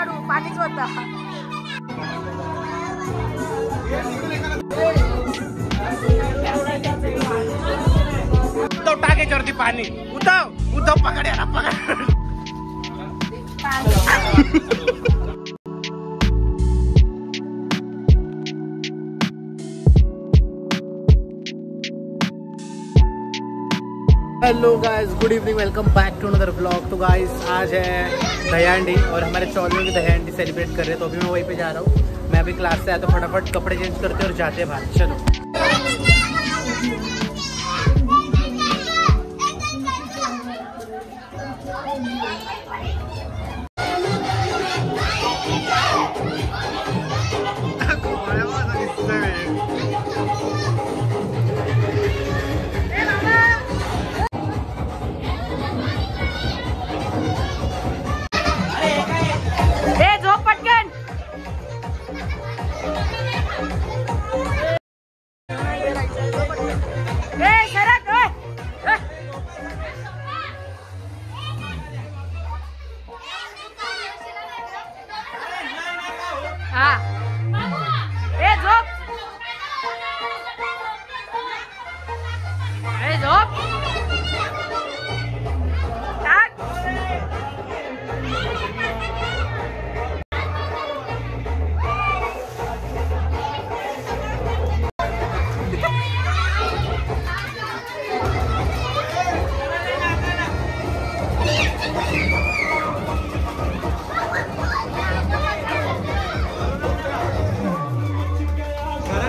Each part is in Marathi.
काढू, पाणीच होता. उद्धव टाकेच्यावरती पाणी. उद्धव पकड याला, पकड. Hello guys, good evening, welcome back to another vlog. तो गाइस आज है दहीहांडी और हमारे 14वीं की दहीहांडी सेलिब्रेट कर रहे हैं. तो अभी मैं वहीं पे जा रहा हूँ. मैं अभी क्लास से आया तो फटाफट कपड़े चेंज करते और जाते हैं बाहर. चलो.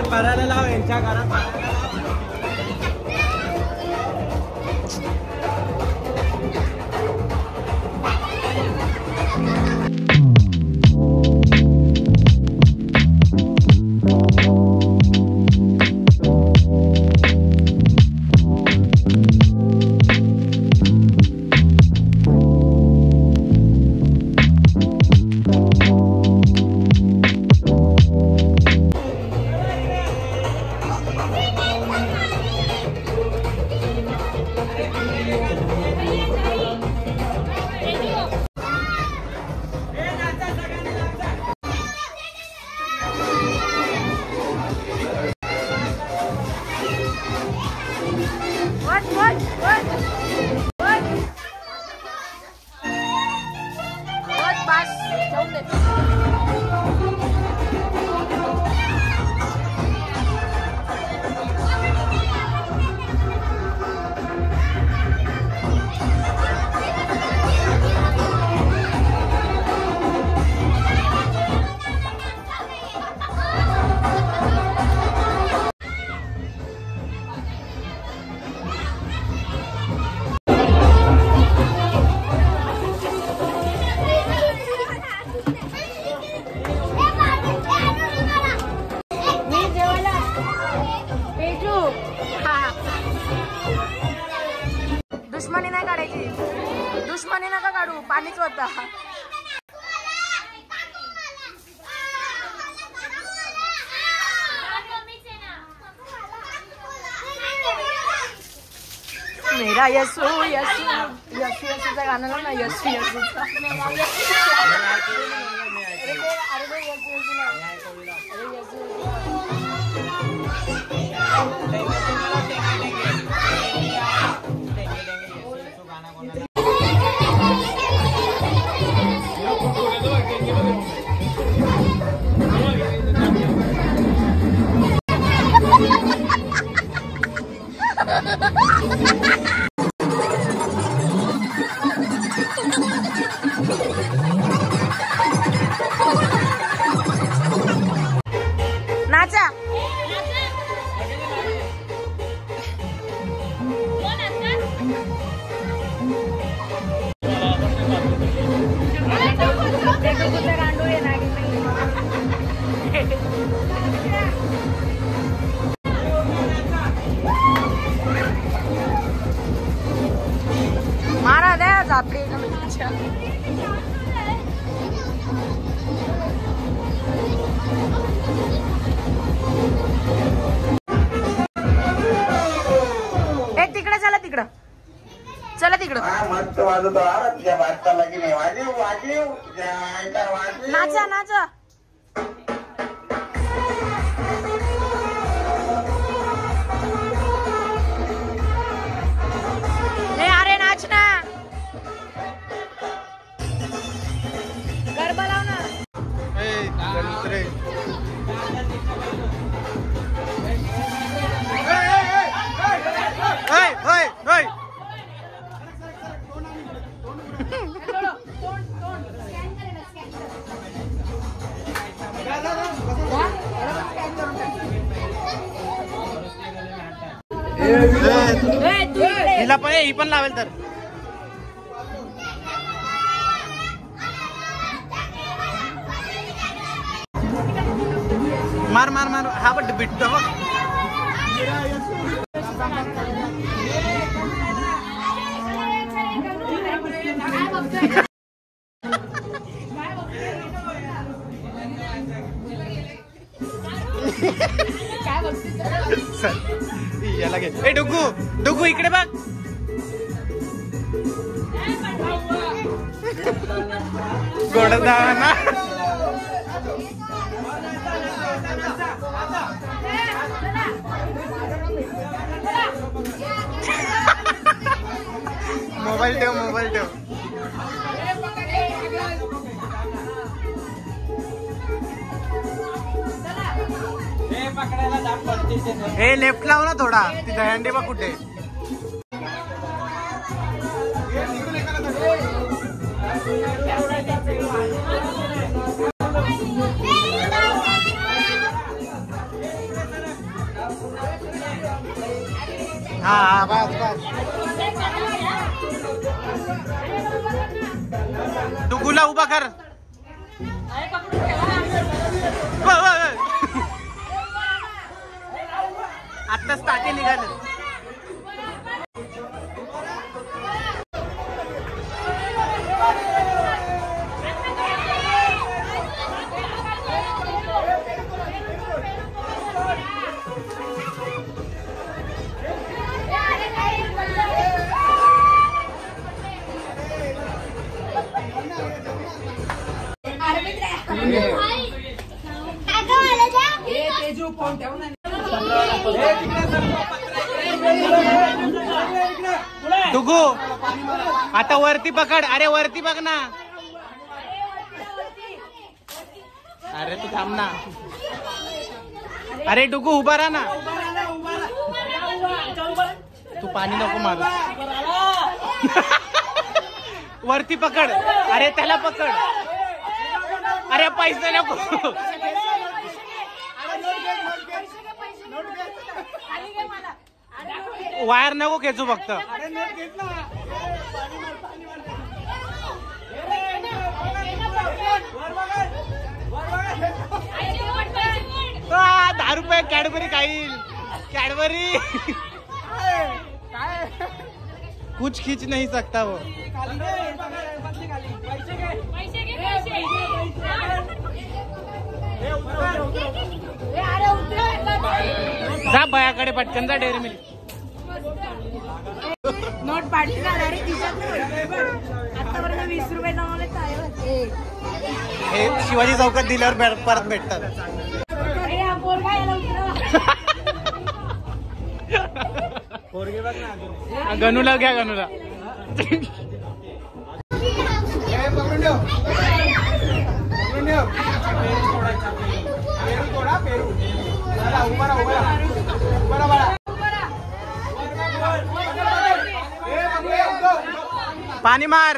भरायला लाव यांच्या घरात. दुश्मनी नाही काढायची, दुश्मनी नका काढू, पाणीच होता. मेरा यसू यसू यसू यसूचा गाणं ना, यसू यसूचा. नाचा. गांडू आहे ना. मस्त वाजवतो आरा तुझ्या बादशाला की नाही. वाजीव वाजीव वाजीव नाचा नाचा. अरे नाच ना. गरबा लाव ना. हिला पण ही पण लावेल तर. मार मार मार. हा पण बिट्टो बघ. याला घे. ए डुगू डुगू इकडे बघ. गोड ना. मोबाईल ठेव मोबाईल ठेव. हे लेफ्ट लाव ना थोडा. ती दहंडी बघ कुठे. हा हा बस बस. डुगूला उभा कर. आत्ताच टाके निघाले. डुगू आता वरती पकड. अरे वरती बघ ना. अरे तू थांब ना. अरे डुगू उभा राहा ना. तू पाणी नको मारू. वरती पकड. अरे त्याला पकड. अरे पैसे नको. वायर नको खेचू फक्त. ₹10 कॅडबरी खाईल. कॅडबरी कुछ खींच नहीं सकता वो. जा बयाकडे पटकन जा. डेअरी मिल्क नोट पाडली ना डायरेक्ट खिशात. आतापर्यंत ₹20 जमावले. हे शिवाजी चौकात दिल्यावर परत भेटतात. गणूला घ्या. गणूला पाणी मार.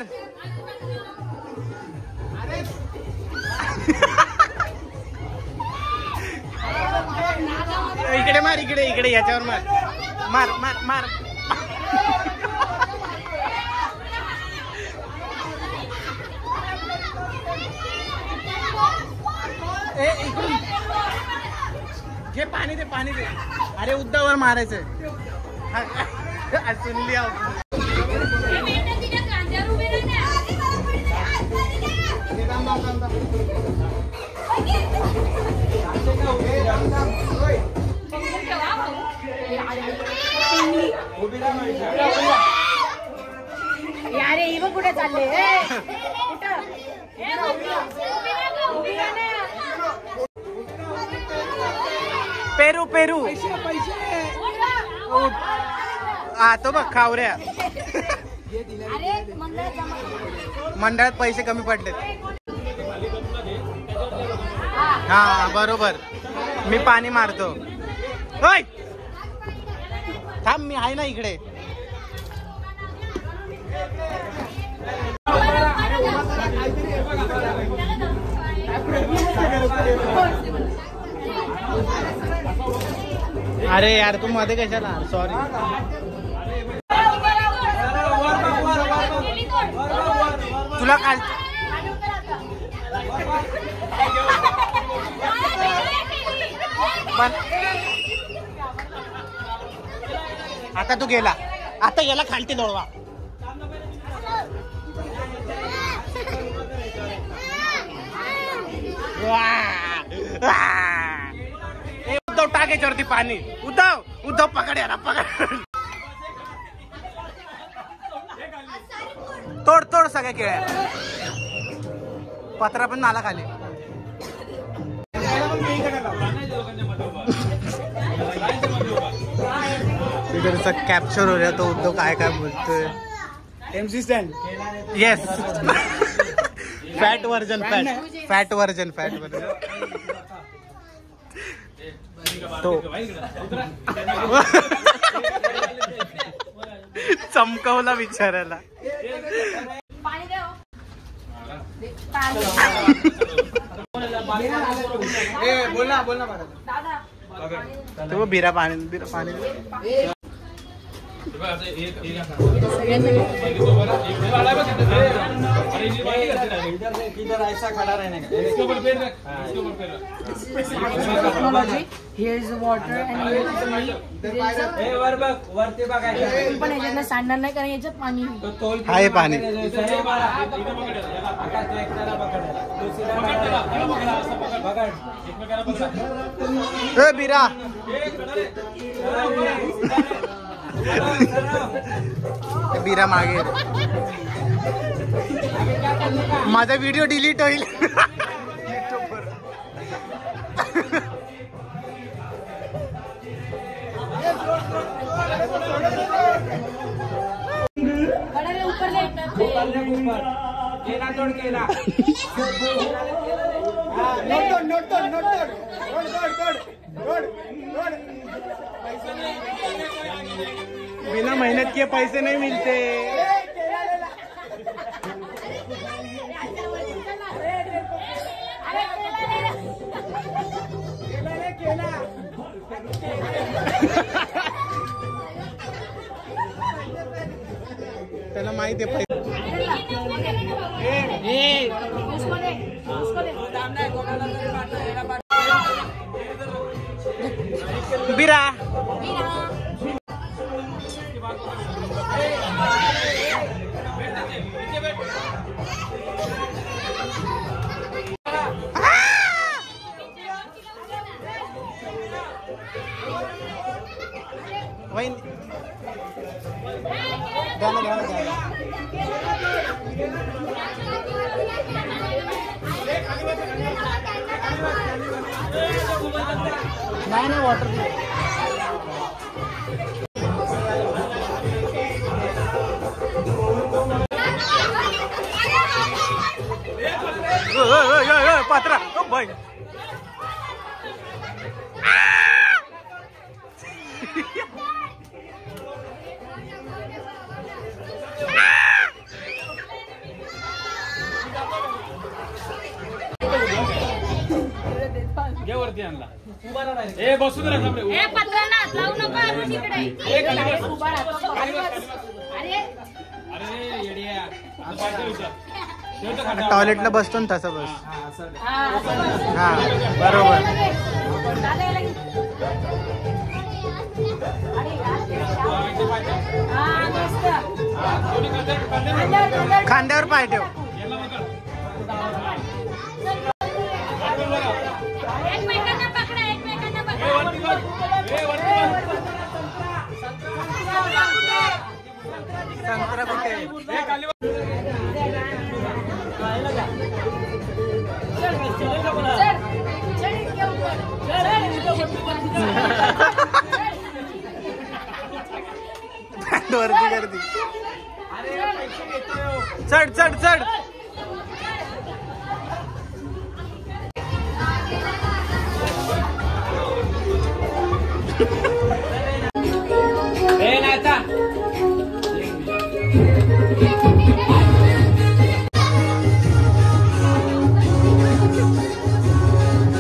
इकडे मार. इकडे इकडे याच्यावर मार. मार मार मार. घे पाणी दे. पाणी दे. अरे उद्दावर मारायचंय. सुनली अरे ही बघ कुठे चालले कुठं पेरू पेरू हा तो बघ खावऱ्या मंडळात पैसे कमी पडलेत. हा बरोबर मी पाणी मारतो. होय थांब मी आहे ना इकडे. अरे यार तू मध्ये कशाला सॉरी. तुला काल आता तू गेला आता याला खालती लोळवा. उद्धव टाक याच्यावरती पाणी. उद्धव उद्धव पकड याला पकड. तोड तोड सगळ्या केळ्या. पत्रा पण नाला खाली. इधरचा कॅप्चर हो रहा तो उद्धव काय काय बोलतोय. MC stand yes fat version fat version तो चमकवला विचारायला. बोल ना तो बिरा पाणी इधर ऐसा खड़ा रहने का. Here is water and वरती बघायचं पण याच्यात सांडणार नाही कारण याच्यात पाणी आहे पाणी. बिरा बिरा मागे. माझा व्हिडिओ डिलीट होईल. केला तोड केला. बिना मेहनत के पैसे नहीं मिलते. त्याला माहिती आहे पैसे. बिरा वही नहीं वाटर पात्रा भाई. वरती आणला. ए बसू दे ना. टॉयलेटला बसतो ना तसं बस. हा बरोबर. खांद्यावर पाय ठेव. संत्रा कुठे. गर्दी. चढ चढ चढ.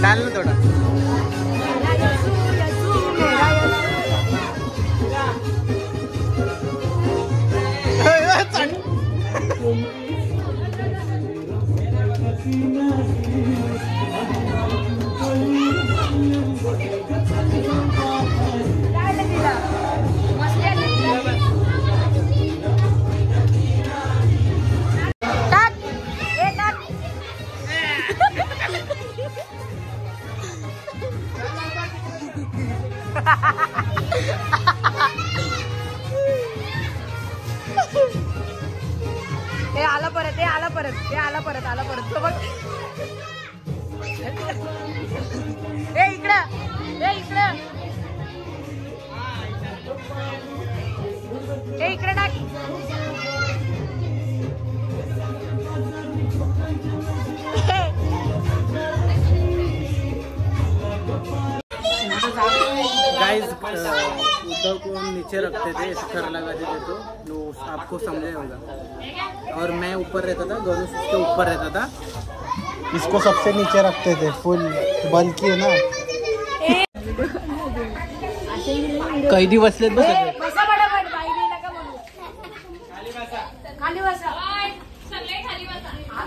डाल ना थोडा. ते आला परत, ते आला परत, ते आला परत, आला परत. तो बघ. ए इकडं, ए इकडं, ए इकडे टाक. गाइस उद्धव को हम नीचे रखते थे, कर लगा देते तो आपको समझे होगा. और मैं ऊपर रहता था, गणेश उसके ऊपर रहता था. इसको सबसे नीचे रखते थे. फुल बल्कि है ना. कैदी बसलेत बस.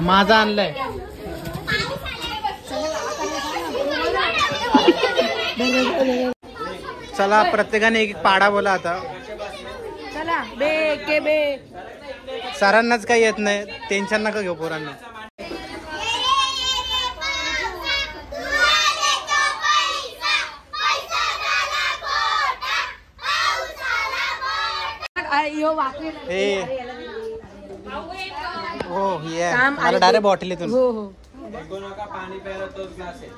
माझा आणलाय. चला प्रत्येकाने एक पाडा बोला आता. चला बे के बे. सरांनाच काही येत नाही, टेन्शन नका घेऊ पोरांना. हो ये मला डायरेक्ट बॉटल येतो. हो हो. पाणी प्यायला तोच ग्लास आहे.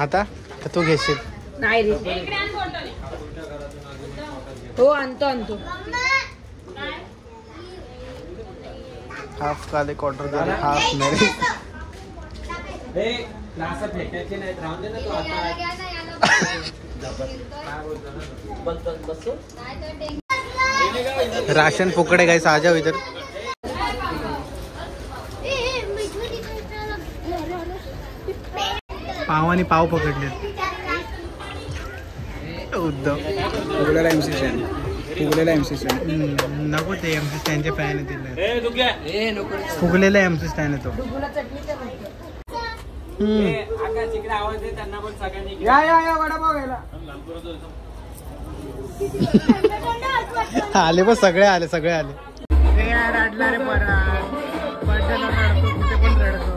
आता तर तू घेशील. नाही रे. हो आणतो आणतो. हाफ काले क्वार्टर झाले, हाफ मेरे. हे ग्लास फेकायचे नाहीत, राहून दे ना तू आता. राशन फुकड़े गाइस, आ जाओ इधर. पाव आणि पाव पकडले. उद्धव फुगलेला MC स्टँड, फुगलेला MC स्टँड. नको ते MC स्टँडचे फॅन येतील. फुगलेला MC स्टँड येतो. आवाज आहे त्यांना पण सगळ्यांनी. या वडापाव घ्यायला. आले बस, सगळे आले, सगळे आले. रडला रे परत. बर्थडेला रडतो, कुठे पण रडतो.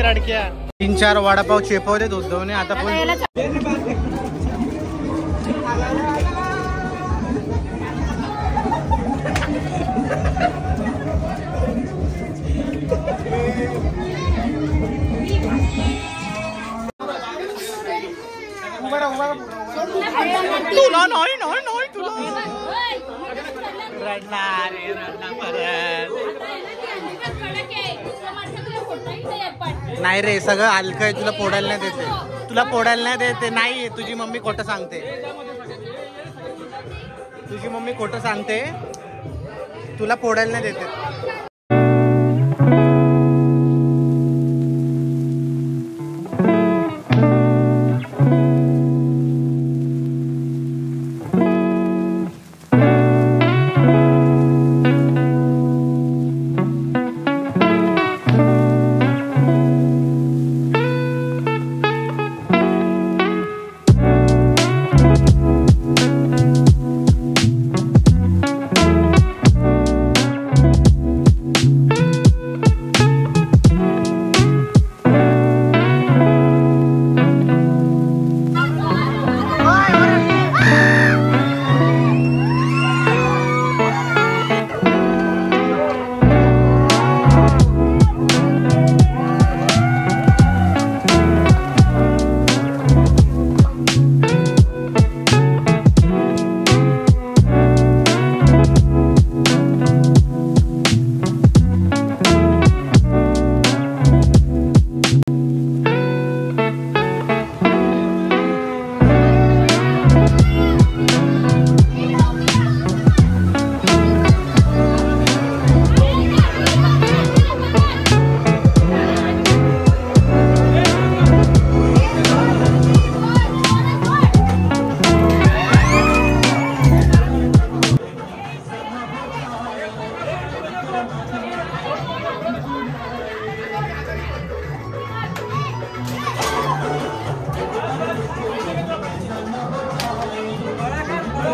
रडक्या 3-4 वडापाव चेपवले उद्धवने. आता पण तुला नाही नाही नाही तुला रडणार रे, रडणार परत. नाही रे, सगळं हलकं आहे. तुला फोडायला नाही देते, तुला फोडायला नाही देते. नाही, तुझी मम्मी खोटं सांगते. तुझी मम्मी खोटं सांगते, तुला फोडायला नाही देते.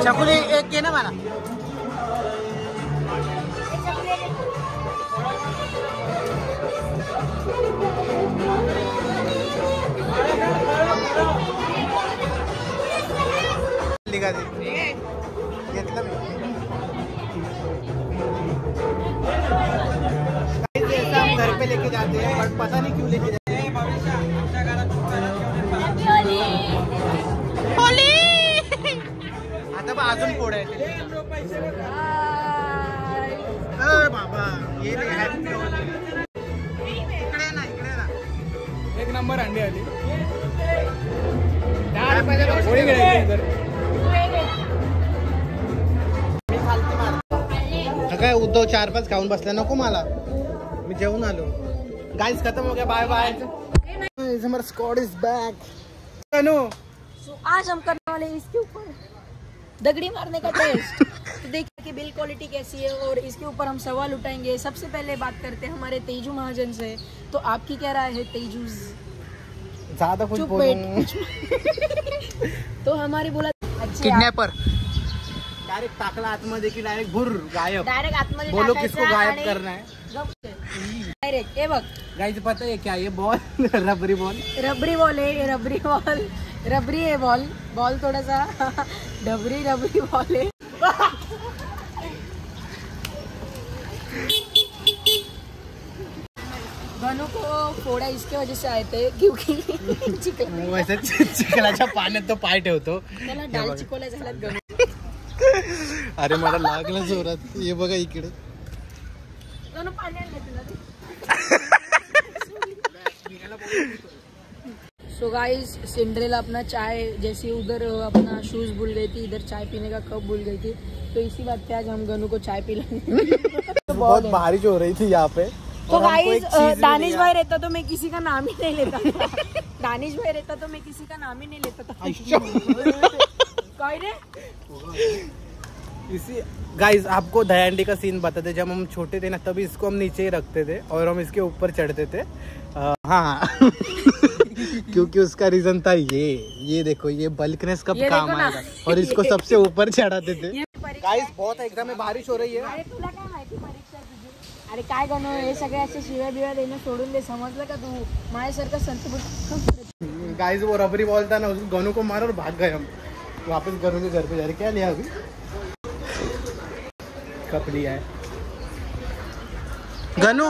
चकुली एक के ना मला. घेतलं मी. हम घर पे लेके जाते हैं बट पता नहीं क्यों लेके जाते हैं. आता बा अजून पोड आहे बाबा. ये हॅपी होली. इकडे ना इकडे ना. एक नंबर अंडी आली. काय उद्धव 4-5 खाऊन बसला नको मला. मी जेवून आलो. गाइस खत्म हो गया. Bye bye. हमारा स्क्वाड इज बैक. So, आज हम करने वाले हैं इसके ऊपर दगड़ी मारने का टेस्ट. तो देखिए कि बिल क्वालिटी कैसी है और इसके ऊपर हम सवाल उठाएंगे. सबसे पहले बात करते हैं हमारे तेजू महाजन से. तो आपकी क्या राय है तेजू? ज्यादा कुछ चुप बोलूं. तो हमारी बोला अच्छी किडनॅपर डायरेक्ट टाकला आतमध्ये की डायरेक्ट भुर गायब. डायरेक्ट आतमध्ये बोलो टाकायचा किसको गायब आणि करना है. डायरेक्ट हे बघ गाइस पता है क्या ये बॉल रबरी बॉल. रबरी बॉल है. रबरी बॉल रबरी है. बॉल थोड़ा सा रबरी बॉल है. गनू को फोड़ा इसके वजह से आए थे क्योंकि वैसे चिखलाच्या पाण्यात तो पाय ठेवतो. त्याला डाल चिकोल्या झाल्यात गनू. अरे मला लागलं जोरात. हे बघा इकडे. गनू पाणी आणलं तुला. सो गाइस सिंड्रेला अपना चाय जैसे उधर अपना शूज भूल गई थी, इधर चाय पीने का कप भूल गई थी. तो इसी बात पे आज हम गनू को चाय पिलाएंगे. बहुत बारिश हो रही थी यहाँ पे. तो गाइस दानिश भाई रहता तो मैं किसी का नाम ही नहीं लेता था. दानिश भाई रहता तो मैं किसी का नाम ही नहीं लेता था. काय रे इसी गाइस आपको दयांडी का सीन बताते. जब हम छोटे थे ना तभी इसको हम नीचे ही रखते थे और हम इसके ऊपर चढ़ते थे. हाँ क्योंकि उसका रीजन था ये देखो ये बल्कनेस कब काम आएगा. और इसको सबसे ऊपर चढ़ाते थे. गाइस बहुत एग्जाम में बारिश हो रही है. अरे तुला काय माहिती परीक्षा तुझी. अरे काय गणू हे सगळे असे शिव्या बिव्या देणं सोडून दे. समजलं का तू माझ्यासारखं संत. गाइस वो रबरी बॉल था ना उसको गनू को मारा और भाग गए हम वापस गनू के घर पे जा रहे. क्या लिया अभी कप लिया है गनू.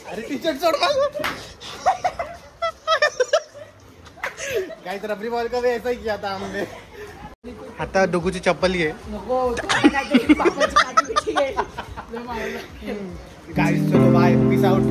अरे टी-शर्ट छोड़. गाइस रबरी बॉल का भी ऐसा ही किया था हमने. आता डुगूची चप्पल घे. गाइस चलो बाय. Peace out.